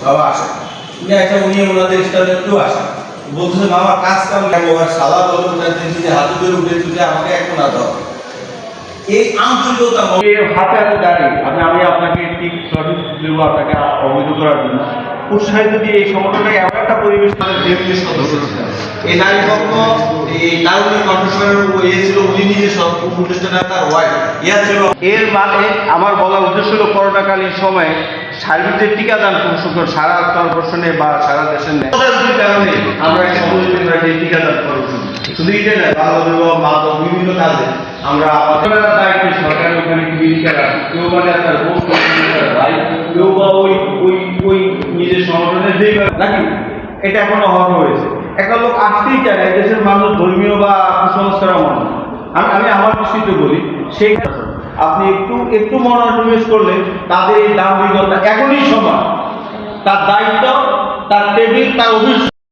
বাবা আসে উনি একটা উনি ওনাদের স্টাইলে একটু আসে বলতেছে মামা কাজ কাম ব্যবহার সালা বলে উঠে হাতে ধরে উঠে তুলে আমাকে এখন না দাও এই আন্তরিকতা হাতে হাতে দাঁড়িয়ে আমি আপনাকে ঠিক সঠিক দেবো আপনাকে অবহিত করার জন্য উৎসাহিত দিয়ে এই সংগঠনটাকে এমন একটা পরিবেশ এই নারী পক্ষ এই নারী কণ্ঠস্বরের ইয়ে ছিল উনি নিজে সব উপদেষ্টা তার ওয়াইফ ইয়া ছিল এর মানে আমার বলার উদ্দেশ্য হলো করোনাকালীন সময়ে সার্বিক যে টিকাদান কর্মসূচি সারা ভারতবর্ষে বা সারা দেশে নেই কারণে আমরা একটা টিকাদান কর্মসূচি শুধু এটাই না বাল্যবিবাহ মাদক বিভিন্ন কাজে আমরা আমাদের দায়িত্বে সরকারের ওখানে ভূমিকা রাখি কেউ মানে আপনার ভাই কেউ বা ওই নিজের সংগঠনের যেই নাকি এটা এখন অহর হয়েছে একটা লোক আসতেই চায় না দেশের মানুষ ধর্মীয় বা কুসংস্কার মানুষ আমি আমার দৃষ্টিতে বলি সেই আপনি একটু মনোনিবেশ করলে তাদের এই দাম্ভিকতা এখনই সমান তার দায়িত্ব তার টেবিল তার অভিযোগ